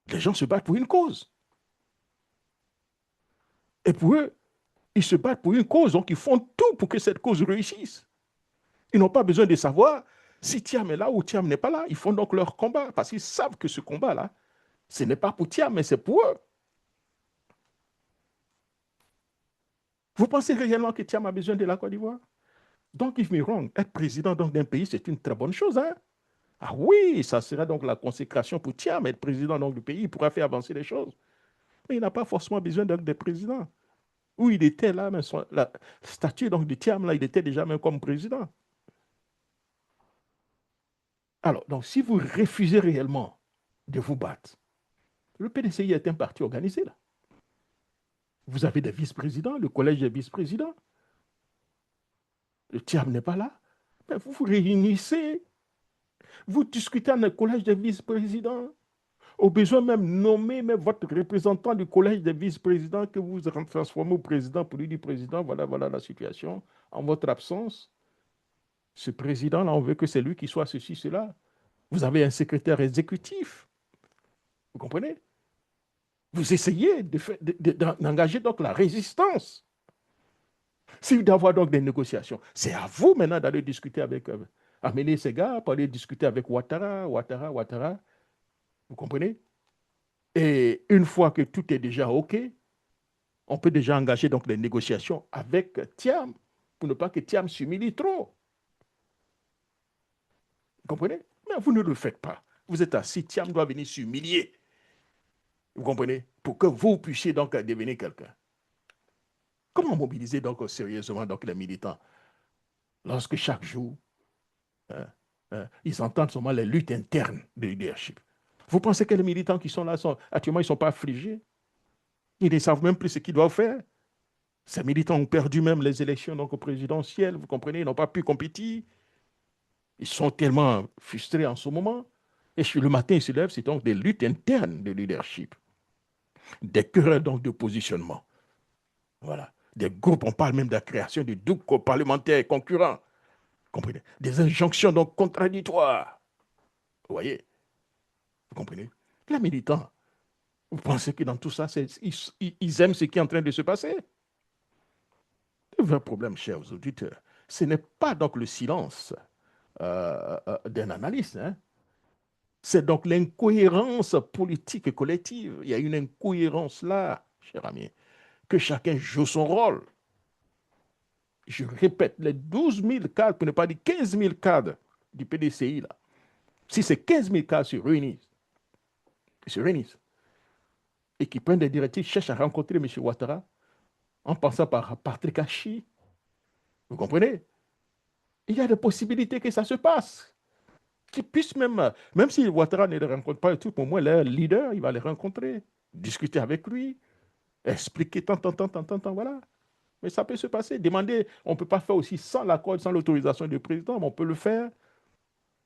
Les gens se battent pour une cause. Et pour eux, ils se battent pour une cause, donc ils font tout pour que cette cause réussisse. Ils n'ont pas besoin de savoir si Thiam est là ou Thiam n'est pas là. Ils font donc leur combat parce qu'ils savent que ce combat-là, ce n'est pas pour Thiam, mais c'est pour eux. Vous pensez réellement que Thiam a besoin de la Côte d'Ivoire? Don't give me wrong. Être président d'un pays, c'est une très bonne chose. Hein? Ah oui, ça sera donc la consécration pour Thiam. Être président donc, du pays, il pourra faire avancer les choses. Mais il n'a pas forcément besoin des présidents. Où il était là, mais la statue donc, de Thiam, là, il était déjà même comme président. Alors, donc, si vous refusez réellement de vous battre, le PDCI est un parti organisé, là. Vous avez des vice-présidents, le collège des vice-présidents. Le Thiam n'est pas là. Mais vous vous réunissez, vous discutez dans le collège des vice-présidents. Au besoin même, nommer même votre représentant du collège des vice-présidents que vous transformez au président pour lui dire, président, voilà la situation. En votre absence, ce président-là, on veut que c'est lui qui soit ceci, cela. Vous avez un secrétaire exécutif. Vous comprenez? Vous essayez d'engager donc la résistance. Si d'avoir donc des négociations, c'est à vous maintenant d'aller discuter avec, amener ces gars pour aller discuter avec Ouattara. Vous comprenez? Et une fois que tout est déjà OK, on peut déjà engager donc les négociations avec Thiam pour ne pas que Thiam s'humilie trop. Vous comprenez? Mais vous ne le faites pas. Vous êtes assis, Thiam doit venir s'humilier. Vous comprenez? Pour que vous puissiez donc devenir quelqu'un. Comment mobiliser donc sérieusement donc les militants lorsque chaque jour, ils entendent seulement les luttes internes de leadership? Vous pensez que les militants qui sont là, actuellement, ils ne sont pas affligés? Ils ne savent même plus ce qu'ils doivent faire. Ces militants ont perdu même les élections donc, présidentielles, vous comprenez, ils n'ont pas pu compétir. Ils sont tellement frustrés en ce moment. Et le matin, ils se lèvent, c'est donc des luttes internes de leadership. Des querelles donc de positionnement. Voilà. Des groupes, on parle même de la création de groupes parlementaires concurrents. Comprenez? Des injonctions donc contradictoires. Vous voyez? Vous comprenez? Les militants, vous pensez que dans tout ça, ils aiment ce qui est en train de se passer? Le vrai problème, chers auditeurs, ce n'est pas donc le silence d'un analyste. Hein? C'est donc l'incohérence politique et collective. Il y a une incohérence là, cher ami, que chacun joue son rôle. Je répète, les 12 000 cadres, pour ne pas dire 15 000 cadres du PDCI, là, si ces 15 000 cadres se réunissent, et qui prennent des directives, cherchent à rencontrer M. Ouattara, en passant par Patrick Hachi, vous comprenez? Il y a des possibilités que ça se passe. Qu'ils puissent même si Ouattara ne les rencontre pas et tout, pour moi, leur leader, il va les rencontrer, discuter avec lui, expliquer tant, voilà. Mais ça peut se passer. Demander, on ne peut pas faire aussi sans l'accord, sans l'autorisation du président, mais on peut le faire.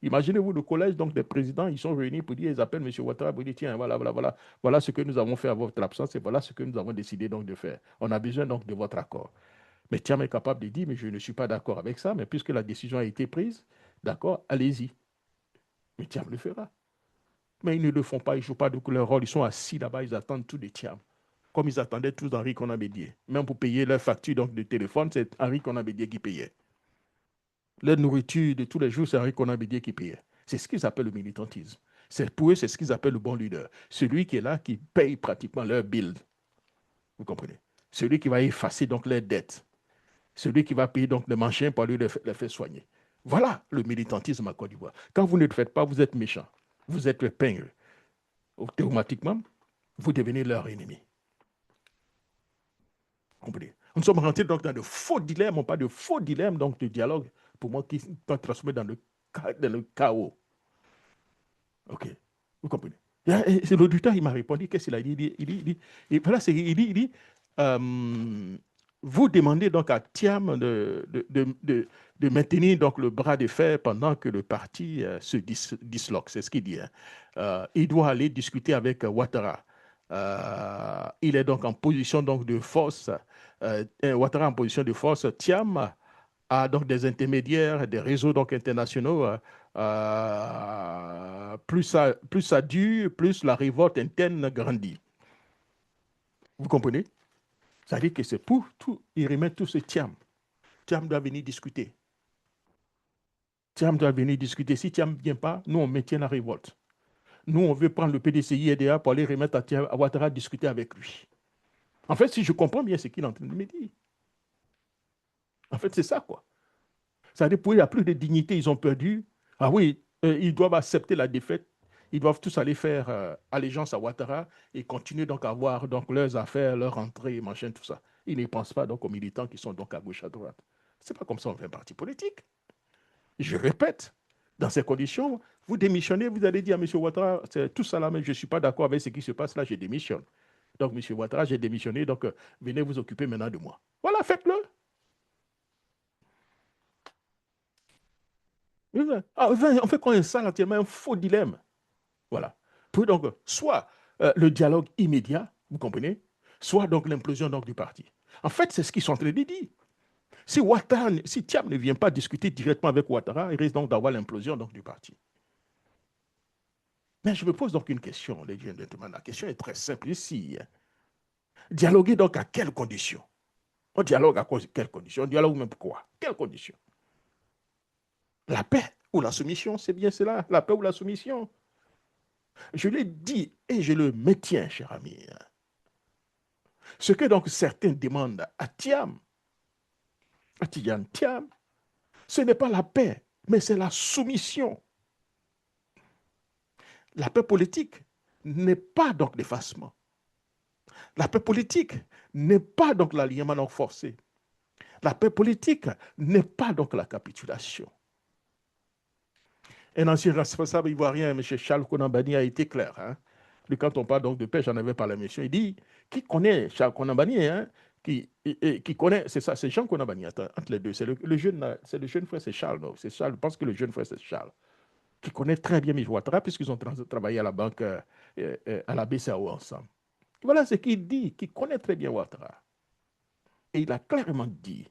Imaginez-vous le collège donc, des présidents, ils sont réunis pour dire, ils appellent M. Ouattara pour dire, tiens, voilà ce que nous avons fait à votre absence et voilà ce que nous avons décidé donc de faire. On a besoin donc de votre accord. Mais Thiam est capable de dire, mais je ne suis pas d'accord avec ça, mais puisque la décision a été prise, d'accord, allez-y. Mais Thiam le fera. Mais ils ne le font pas, ils ne jouent pas de leur rôle, ils sont assis là-bas, ils attendent tout de Thiam. Comme ils attendaient tous d'Henri Konan-Bédié. Même pour payer leur facture donc, de téléphone, c'est Henri Konan-Bédié qui payait. Leur nourriture de tous les jours, c'est Henri Konan-Bédié qui payait. C'est ce qu'ils appellent le militantisme. Pour eux, c'est ce qu'ils appellent le bon leader. Celui qui est là, qui paye pratiquement leur bill. Vous comprenez? Celui qui va effacer donc leurs dettes. Celui qui va payer donc les manchins pour lui les faire soigner. Voilà le militantisme à Côte d'Ivoire. Quand vous ne le faites pas, vous êtes méchant. Vous êtes le peigne. Automatiquement, vous devenez leur ennemi. Vous comprenez? Nous sommes rentrés donc dans de faux dilemmes, pas de faux dilemmes donc de dialogue, pour moi, qui sont transformés dans le chaos. OK. Vous comprenez? C'est l'auditeur, il m'a répondu, qu'est-ce qu'il a dit? Il dit, vous demandez donc à Thiam de maintenir donc le bras de fer pendant que le parti se disloque. C'est ce qu'il dit. Il doit aller discuter avec Ouattara. Il est donc en position donc, de force. Ouattara en position de force. Thiam a donc des intermédiaires, des réseaux donc internationaux. Plus ça dure, plus la révolte interne grandit. Vous comprenez? Ça veut dire que c'est pour tout, il remet tout ce Thiam. Thiam doit venir discuter. Thiam doit venir discuter. Si Thiam ne vient pas, nous, on maintient la révolte. Nous, on veut prendre le PDCI-EDA pour aller remettre à Ouattara discuter avec lui. En fait, si je comprends bien ce qu'il est en train de me dire. En fait, c'est ça, quoi. Ça veut dire qu'il n'y a plus de dignité, ils ont perdu. Ah oui, ils doivent accepter la défaite. Ils doivent tous aller faire allégeance à Ouattara et continuer donc à avoir donc, leurs affaires, leur entrée, machin, tout ça. Ils ne pensent pas donc aux militants qui sont donc à gauche, à droite. C'est pas comme ça on fait un parti politique. Je répète, dans ces conditions, vous démissionnez, vous allez dire à M. Ouattara, c'est tout ça là, mais je ne suis pas d'accord avec ce qui se passe là, je démissionne. Donc, M. Ouattara, j'ai démissionné, donc venez vous occuper maintenant de moi. Voilà, faites-le. En fait, qu'on installe actuellement un faux dilemme. Voilà. Puis donc, soit le dialogue immédiat, vous comprenez, soit donc l'implosion donc, du parti. En fait, c'est ce qu'ils sont en train de dire. Si Thiam ne vient pas discuter directement avec Ouattara, il risque donc d'avoir l'implosion donc, du parti. Mais je me pose donc une question, les gentlemen. La question est très simple ici. Dialoguer donc à quelles conditions? On dialogue à quelles conditions? On dialogue même quoi? Quelles conditions? La paix ou la soumission, c'est bien cela, la paix ou la soumission. Je l'ai dit et je le maintiens, cher ami. Ce que donc certains demandent à Thiam, à Tidjane Thiam, ce n'est pas la paix, mais c'est la soumission. La paix politique n'est pas donc l'effacement. La paix politique n'est pas donc l'alignement non forcé. La paix politique n'est pas donc la capitulation. Un ancien responsable ivoirien, M. Charles Konan-Banny, a été clair. Hein? Quand on parle donc de paix, j'en avais parlé, monsieur. Il dit, qui connaît Charles Konan-Banny, hein? qui connaît, c'est ça, c'est Jean Konan-Banny, entre les deux. C'est le jeune frère, c'est Charles. Non, c'est Charles, je pense que le jeune frère, c'est Charles, qui connaît très bien M. Ouattara, puisqu'ils ont travaillé à la banque, à la BCAO ensemble. Voilà ce qu'il dit, qui connaît très bien Ouattara. Et il a clairement dit,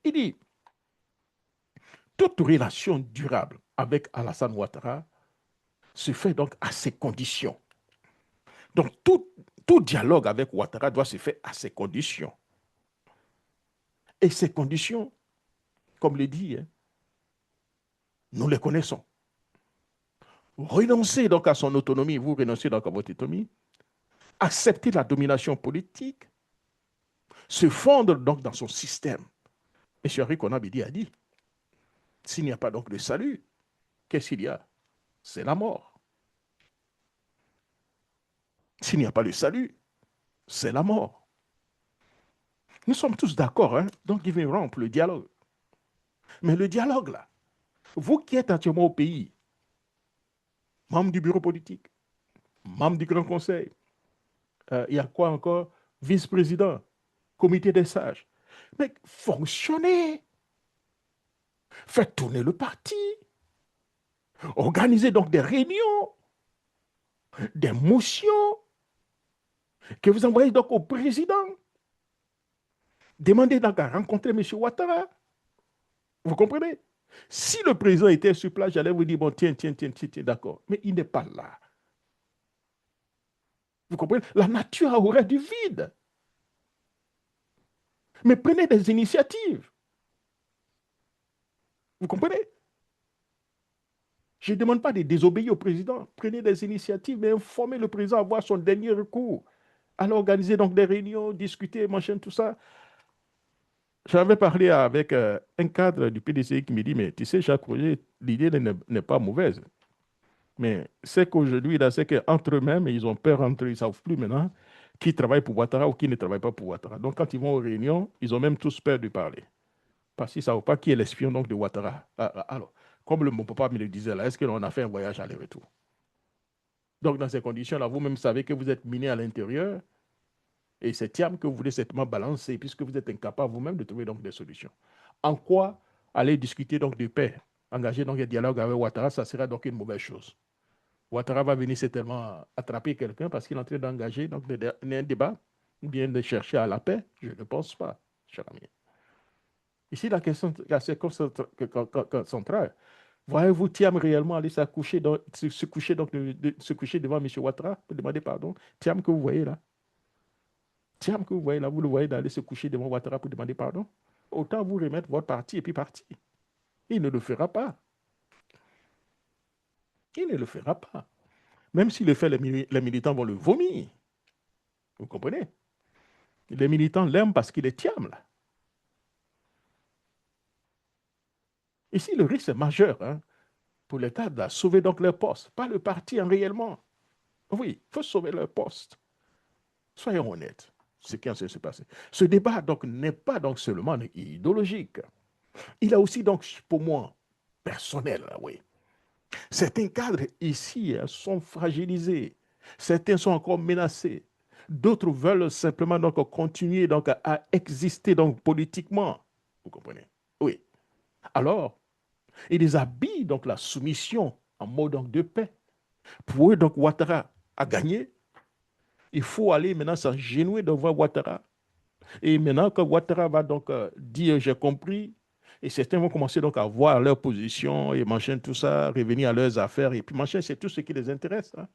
il dit, toute relation durable avec Alassane Ouattara se fait donc à ces conditions. Donc, tout dialogue avec Ouattara doit se faire à ces conditions. Et ces conditions, comme le dit, hein, nous les connaissons. Renoncer donc à son autonomie, vous renoncez donc à votre autonomie, accepter la domination politique, se fondre donc dans son système. M. Henri Konan-Bédié a dit, s'il n'y a pas donc de salut, qu'est-ce qu'il y a? C'est la mort. S'il n'y a pas de salut, c'est la mort. Nous sommes tous d'accord, hein? Donc il vient rompre le dialogue. Mais le dialogue, là, vous qui êtes actuellement au pays, membre du bureau politique, membre du Grand Conseil, il y a quoi encore? Vice-président, comité des sages. Mais fonctionnez. Faites tourner le parti. Organisez donc des réunions, des motions que vous envoyez donc au président. Demandez donc à rencontrer M. Ouattara. Vous comprenez? Si le président était sur place, j'allais vous dire, bon, tiens, d'accord. Mais il n'est pas là. Vous comprenez? La nature aurait du vide. Mais prenez des initiatives. Vous comprenez? Je ne demande pas de désobéir au président. Prenez des initiatives, mais informez le président à avoir son dernier recours. Alors organiser donc des réunions, discuter, machin, tout ça. J'avais parlé avec un cadre du PDCI qui me dit, mais tu sais, Jacques Roger, l'idée n'est pas mauvaise. Mais c'est qu'aujourd'hui, là, c'est qu'entre eux-mêmes, ils ont peur entre eux, ils ne savent plus maintenant qui travaille pour Ouattara ou qui ne travaille pas pour Ouattara. Donc, quand ils vont aux réunions, ils ont même tous peur de parler. Parce qu'ils ne savent pas qui est l'espion donc, de Ouattara. Alors, comme mon papa me le disait là, est-ce qu'on a fait un voyage aller-retour? Donc, dans ces conditions-là, vous-même savez que vous êtes miné à l'intérieur et c'est Thiam que vous voulez certainement balancer puisque vous êtes incapable vous-même de trouver donc des solutions. En quoi aller discuter donc de paix, engager donc un dialogue avec Ouattara, ça sera donc une mauvaise chose. Ouattara va venir certainement attraper quelqu'un parce qu'il est en train d'engager donc un débat ou bien de chercher à la paix. Je ne pense pas, cher ami. Ici, la question centrale, voyez-vous Thiam réellement aller se coucher devant M. Ouattara pour demander pardon? Thiam que vous voyez là, Thiam que vous voyez là, vous le voyez d'aller se coucher devant Ouattara pour demander pardon? Autant vous remettre votre parti et puis partir. Il ne le fera pas. Il ne le fera pas. Même s'il le fait, les militants vont le vomir. Vous comprenez? Les militants l'aiment parce qu'il est Thiam, là. Ici, le risque est majeur hein, pour les cadres de sauver donc leur poste, pas le parti en réellement. Oui, il faut sauver leur poste. Soyons honnêtes, ce qui est en train de se passer. Ce débat donc n'est pas donc seulement idéologique. Il a aussi donc, pour moi, personnel, oui. Certains cadres ici sont fragilisés. Certains sont encore menacés. D'autres veulent simplement donc continuer donc à exister donc politiquement. Vous comprenez? Oui. Alors, ils habillent donc la soumission en mode donc de paix. Pour eux, donc, Ouattara a gagné. Il faut aller maintenant s'agenouiller devant Ouattara. Et maintenant, quand Ouattara va donc dire j'ai compris, et certains vont commencer donc à voir leur position et machin, tout ça, revenir à leurs affaires. Et puis machin, c'est tout ce qui les intéresse. Hein.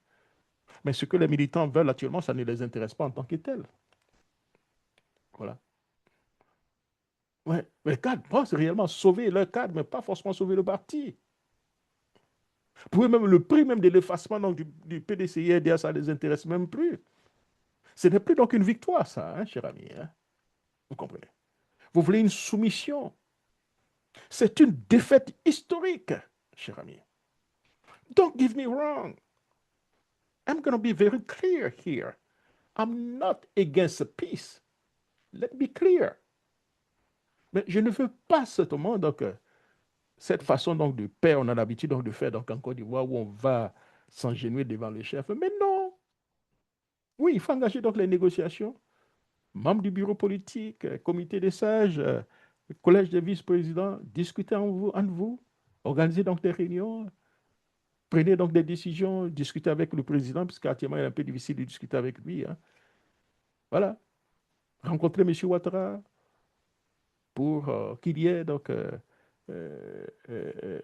Mais ce que les militants veulent actuellement, ça ne les intéresse pas en tant que tel. Voilà. Ouais. Mais les cadres pensent réellement sauver leur cadre, mais pas forcément sauver le parti. Pour eux, même le prix même de l'effacement du PDCI RDA, ça ne les intéresse même plus. Ce n'est plus donc une victoire, ça, hein, cher ami. Hein? Vous comprenez? Vous voulez une soumission. C'est une défaite historique, cher ami. Don't get me wrong. I'm going to be very clear here. I'm not against peace. Let me be clear. Mais je ne veux pas seulement donc, cette façon donc, de paix, on a l'habitude donc, de faire donc, en Côte d'Ivoire où on va s'engenouiller devant le chef. Mais non. Oui, il faut engager donc les négociations. Membres du bureau politique, comité des sages, collège des vice-présidents, discutez entre vous, organisez donc des réunions, prenez donc des décisions, discutez avec le président, puisqu'actuellement, il est un peu difficile de discuter avec lui. Hein. Voilà. Rencontrez M. Ouattara pour qu'il y ait donc euh, euh,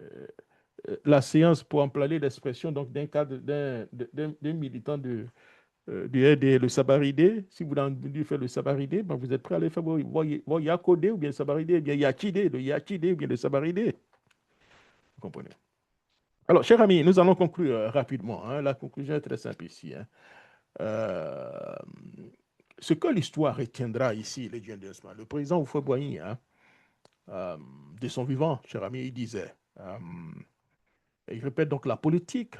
la séance pour employer l'expression d'un cadre, d'un militant du RD, le Sabaridé. Si vous voulez faire le Sabaridé, ben vous êtes prêt à aller faire vos Yakodé ou bien le Sabaridé, ou bien Yachidé, le Yachidé ou bien le Sabaridé. Vous comprenez? Alors, chers amis, nous allons conclure rapidement. Hein. La conclusion est très simple ici. Hein. Ce que l'histoire retiendra ici, les dieux d'Esma, le président Houphouët-Boigny, hein, de son vivant, cher ami, il disait, il répète donc la politique,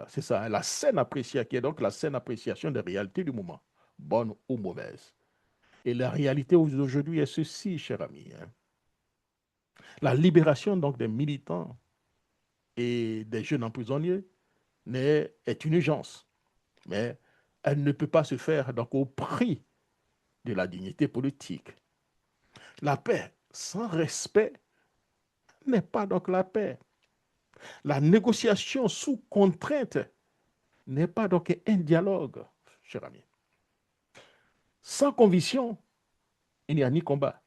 c'est ça, hein, la saine appréciation, qui est donc la saine appréciation des réalités du moment, bonne ou mauvaise. Et la réalité d'aujourd'hui est ceci, cher ami. Hein. La libération donc des militants et des jeunes emprisonnés est une urgence, mais elle ne peut pas se faire donc au prix de la dignité politique. La paix sans respect n'est pas donc la paix. La négociation sous contrainte n'est pas donc un dialogue, cher ami. Sans conviction, il n'y a ni combat,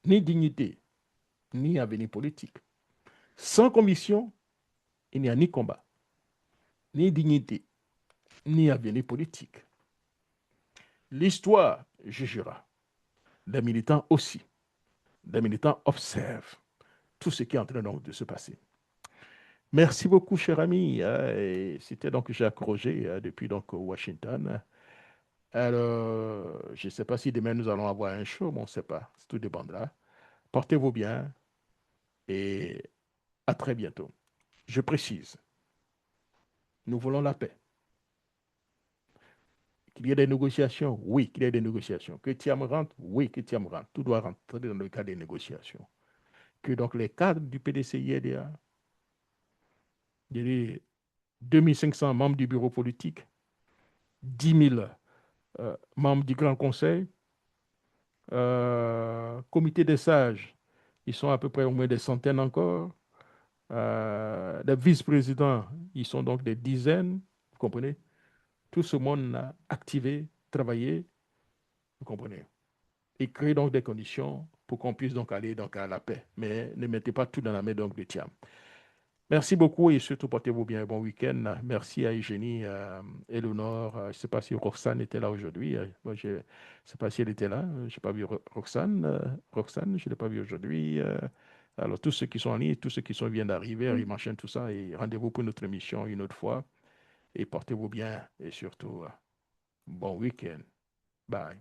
ni dignité, ni avenir politique. Sans conviction, il n'y a ni combat, ni dignité, ni avenir politique. L'histoire jugera. Les militants aussi. Les militants observent tout ce qui est en train donc de se passer. Merci beaucoup, cher ami. C'était donc Jacques Roger depuis donc Washington. Alors, je ne sais pas si demain nous allons avoir un show, mais on ne sait pas. Tout dépendra. Portez-vous bien et à très bientôt. Je précise, nous voulons la paix. Qu'il y ait des négociations, oui, qu'il y ait des négociations. Que Thiam rentre, oui, que Thiam rentre. Tout doit rentrer dans le cadre des négociations. Que donc les cadres du PDCIDA, il y a 2500 membres du bureau politique, 10 000 membres du Grand Conseil, comité des sages, ils sont à peu près au moins des centaines encore. Les vice-présidents, ils sont donc des dizaines, vous comprenez? Tout ce monde a activé, travaillé, vous comprenez? Et créer donc des conditions pour qu'on puisse donc aller donc à la paix. Mais ne mettez pas tout dans la main donc de Thiam. Merci beaucoup et surtout portez-vous bien. Bon week-end. Merci à Eugénie, Eleonore. Je ne sais pas si Roxane était là aujourd'hui. Moi, je ne sais pas si elle était là. Je n'ai pas vu Roxane. Roxane, je ne l'ai pas vu aujourd'hui. Alors, tous ceux qui sont en ligne, tous ceux qui viennent d'arriver, machin, tout ça, et rendez-vous pour notre émission une autre fois. Et portez-vous bien et surtout, bon week-end. Bye.